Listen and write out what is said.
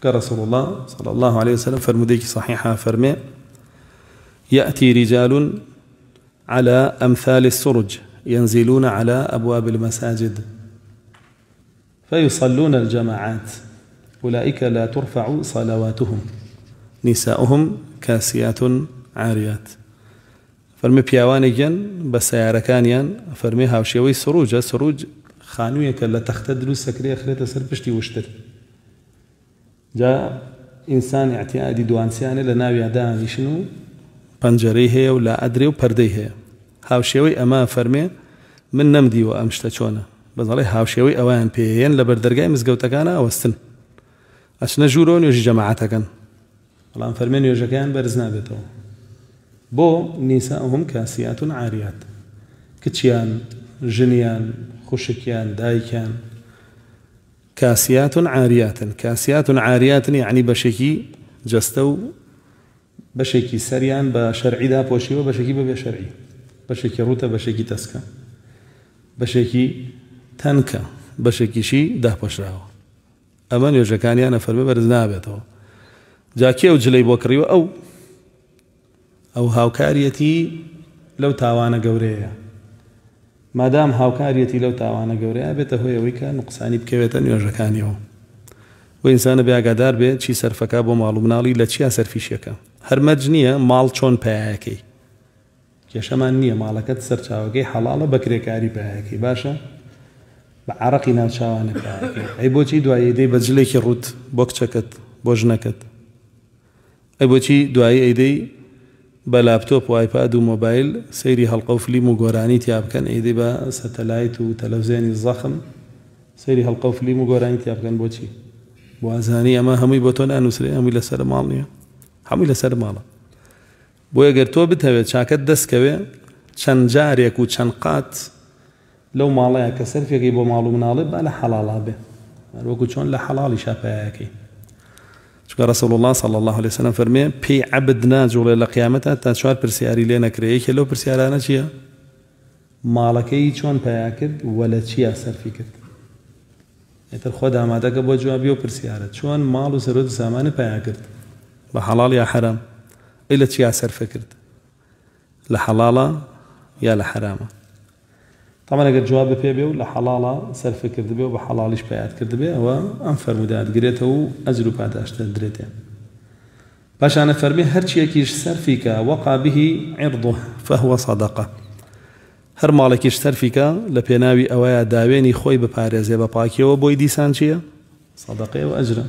كرسول الله صلى الله عليه وسلم فرموديك صحيحة فرمي يأتي رجال على أمثال السرج ينزلون على أبواب المساجد فيصلون الجماعات أولئك لا ترفع صلواتهم نساؤهم كاسيات عاريات فرمي بياوانيجن بسياركانيان فرمي هاوشيوي سروج خانويك لا تختدلو السكرية خلية سربشتي وشتر جاء إنسان اعتيادي دوانسياني لناوي عداني شنو بنجريه ولا أدري وبرديه هاوشيوي أما فرمي من نمدي وأمشتشونا بەڵێ هاوشێوەی ئەویان پێیان لە بەردەرگای مزگەوتەکانە ئەوەستن ئەچنە ژوورۆ نوێژی جەماعەتەکەن بەڵام فەرمێ نوێژەکەیان بەرز نابێتەوە بۆ نیساؤهم کاسیات عاریات کچیان ژنیان خوشکیان دایکیان کاسیات عاریات یعنی بەشێکی جەستە و بەشێکی سەریان بە شەرعیدا پۆشیوە بەشێکی بەبێ شەرعی بەشێکی ڕوتە بەشێکی تەسکە بەشێکی تەنکە بەشێکیشی داپۆشراوە ئەمە نوێژەکانیانە فەرمێ بەرز نابێتەوە جا کێ و جلەی بۆ کڕیوە ئەو هاوکاریەتی لەو تاوانە گەورەیە مادام هاوکاریەتی لەو تاوانە گەورەیە بێتە هۆی ئەوەی کە نوقسانی بکەوێتە نوێژەکانیەوە و ئینسانە بێ ئاگادار بێت چی سەرفەکە بۆ ماڵ و مناڵی لە چیا سەرفیشیەکە هەرمەرج نییە ماڵ چۆن پایەکەی کێشەمان نییە ماڵەکەت سەرچاوەکەی حەڵاڵە بە کرێکاری پایەکەی باشە بە عەرەقی ناوچاوانە پایەکەی ئەی بۆچی دوایی ئەیدەی بە جلێکی ڕوت بۆ کچەکەت بۆ ژنەکەت ئەی بۆچی دوایی ئەیدەی بە لاپتۆپ و ئایپاد و مۆبایل سەیری هەڵقە و فلیم و گۆرانی تیا بکەن ئەیدەی بە سەتەلایت و تەلەڤیزیۆنی زەخم سەیری هەڵقە و فلیم و گۆرانی تیا بکەن بۆچی بۆ ئازانی ئەمە هەمووی بۆ تۆ نانووسرێ هەمووی لەسەر ماڵ نییە هەمووی لەسەر ماڵە بۆیە گەر تۆ بتەوێت چاکەت دەستکەوێ چەند جارێک و چەند قات لەو ماڵەیە کە سەرفێکی بۆ ماڵ و مناڵێ با لە حەڵاڵا بێ وەکو چۆن لە حەڵاڵی شاپایەکەی چونکە ڕەسوڵ الله صلی الله عليه وسلم فەرمێ پێی عەبد ناجوڵێ لە قیامەتە تا چوار پرسیاری لێ نەکرێ یەکێ لەو پرسیارانە چییە ماڵەکەی چۆن پیا کرد وە لە چیا سەرفی کرد ئێتر خۆ دامادەکە بۆ جوابی و پرسیارە چۆن ماڵ و سەرۆت و سامانە پیا کرد بە حەڵاڵ یا حەرام ئەی لە چیا سەرفە کرد لە حەڵاڵە یا لە حەرامە طبعا ئەگەر جواب پێ بێ و لە حەڵاڵە سەرفە کرد بێ و بە حەڵاڵیش پیات کرد بێ ئەوە ئەم فەرموودە دەگرێتەوە و ئەجر و پاداشتە درێتێ پاشانە فەرمی هەرچیەکیش سەرفی کە وەقع به عرضه فهو صدقة هەر ماڵێکیش سەرفی کە لە پێناوی ئەوەیە داوێنی خۆی بپارێزێ بە پاکیەوە بۆی دیسان چییە؟ سەدەقەیە و ئەجرە